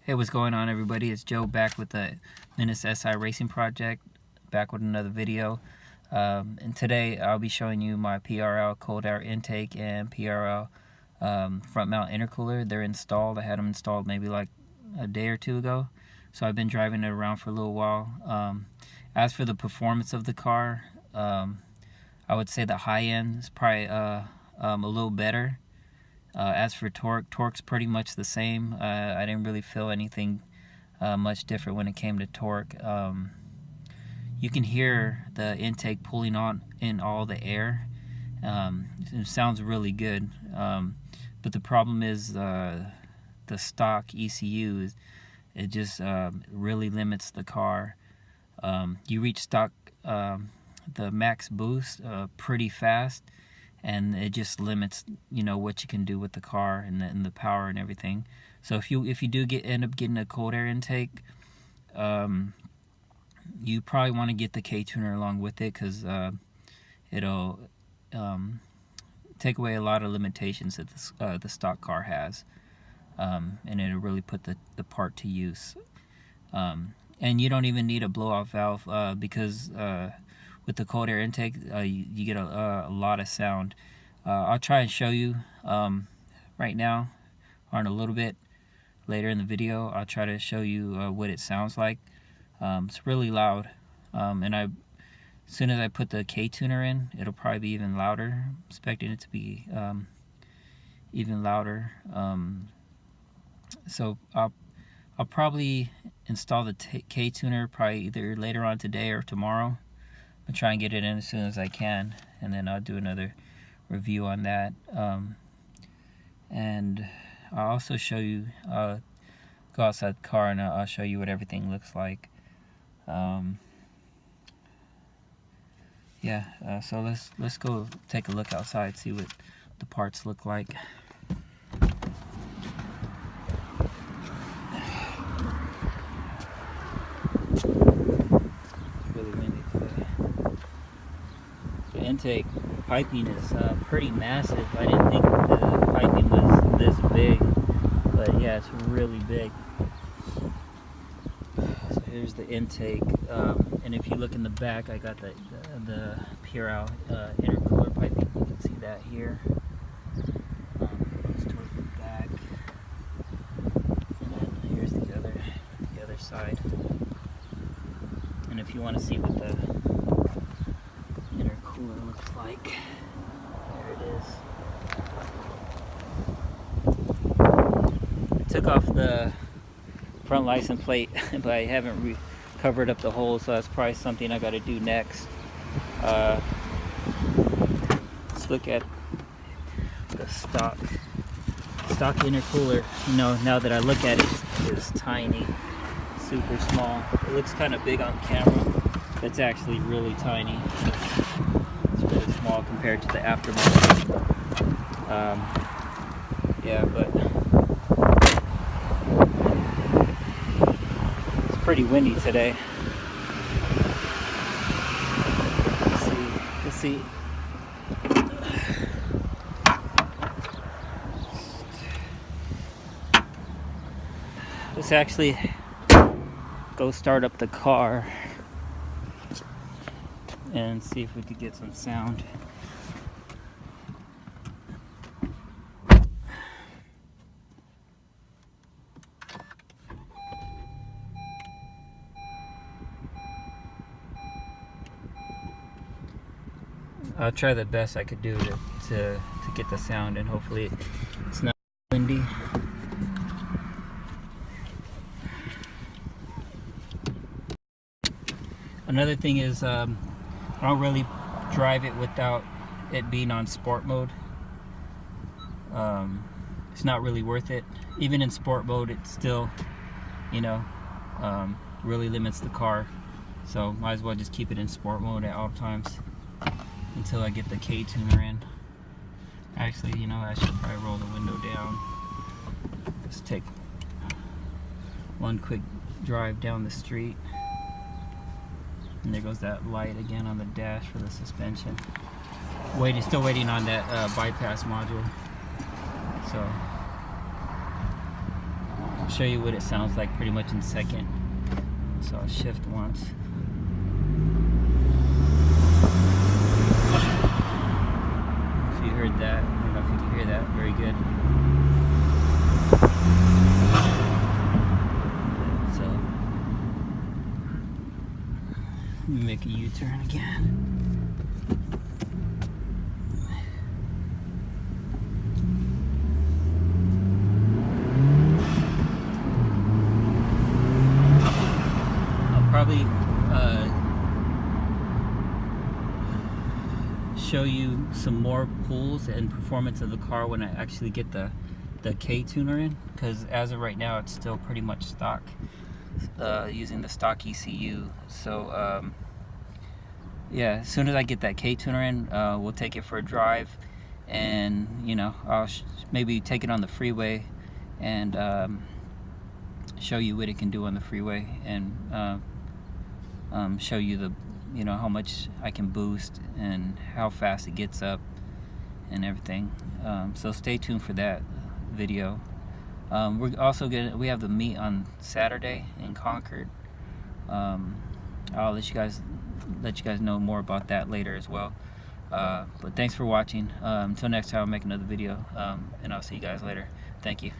Hey, what's going on, everybody? It's Joe back with the Menace SI Racing Project, back with another video. And today I'll be showing you my PRL cold air intake and PRL front mount intercooler. They're installed. I had them installed maybe like a day or two ago, so I've been driving it around for a little while. As for the performance of the car, I would say the high end is probably a little better. As for torque's pretty much the same. I didn't really feel anything much different when it came to torque. You can hear the intake pulling on in all the air. It sounds really good, but the problem is the stock ECU. It just really limits the car. You reach stock the max boost pretty fast, and it just limits, you know, what you can do with the car and the power and everything. So if you do end up getting a cold air intake, you probably want to get the K tuner along with it, because it'll take away a lot of limitations that the stock car has, and it'll really put the part to use. And you don't even need a blow-off valve, because with the cold air intake, you get a lot of sound. I'll try and show you right now, or in a little bit later in the video. I'll try to show you what it sounds like. It's really loud, and as soon as I put the K tuner in, it'll probably be even louder. I'm expecting it to be even louder. So I'll probably install the K tuner probably either later on today or tomorrow. I'll try and get it in as soon as I can, and then I'll do another review on that. And I'll also show you, go outside the car and I'll show you what everything looks like. So let's go take a look outside, see what the parts look like. Intake piping is pretty massive. I didn't think the piping was this big, but yeah, it's really big. So here's the intake, and if you look in the back, I got the PRL intercooler piping. You can see that here. Goes towards the back, and then here's the other side. And if you want to see what the intercooler looks like, there it is. I took off the front license plate, but I haven't covered up the hole, so that's probably something I got to do next. Let's look at the stock intercooler. You know, now that I look at it, it's tiny, super small. It looks kind of big on camera. It's actually really tiny. It's really small compared to the aftermarket. Yeah, but it's pretty windy today. Let's see. Let's actually go start up the car and see if we could get some sound. I'll try the best I could do to get the sound, and hopefully it's not windy. Another thing is, I don't really drive it without it being on sport mode. It's not really worth it. Even in sport mode, it still, you know, really limits the car. So might as well just keep it in sport mode at all times until I get the K tuner in. Actually, you know, I should probably roll the window down. Just take one quick drive down the street. And there goes that light again on the dash for the suspension. Still waiting on that bypass module. So show you what it sounds like pretty much in second. So I'll shift once. If you heard that, I don't know if you can hear that. Very good. So let me make a U-turn again. Probably show you some more pulls and performance of the car when I actually get the K tuner in, because as of right now it's still pretty much stock, using the stock ECU. So yeah, as soon as I get that K tuner in, we'll take it for a drive, and you know, I'll maybe take it on the freeway and show you what it can do on the freeway, and show you the, you know, how much I can boost and how fast it gets up and everything. So stay tuned for that video. We're also we have the meet on Saturday in Concord. I'll let you guys know more about that later as well. But thanks for watching. Until next time, I'll make another video, and I'll see you guys later. Thank you.